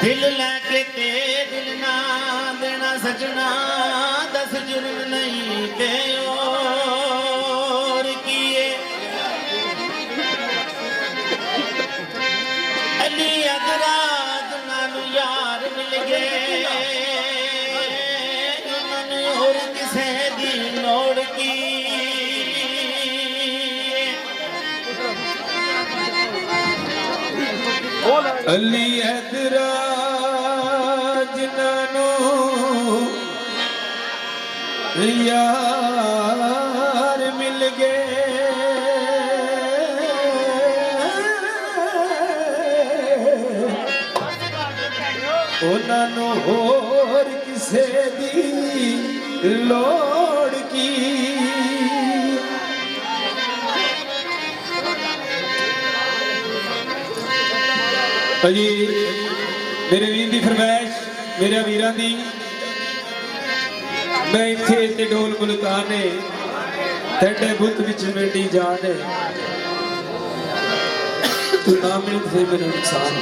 दिल लैके ते दिल ना देना सजना, दस जुर्म नहीं ते और किए। अली अदराज नानू यार मिल गए, उन्होंने और किसे दी लोड़ की। अली हैदराज नानो यार मिल गए, उन्होंने होर किसे दी लोड़ की। जी मेरे वीर की फरमाइश, मेरे वीरां दी, मैं इत्थे ते ढोल मुल्काने तेरे बुत विच मेरी जान है, तू ना मिल थे मेरे नुकसान।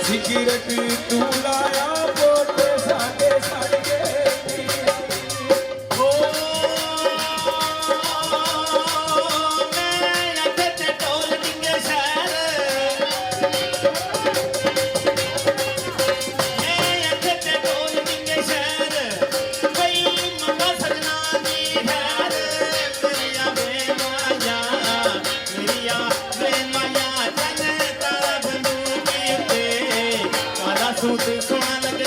सिगरेट तू लाया बोटे साडे सड़ गए। सूट सोना लगे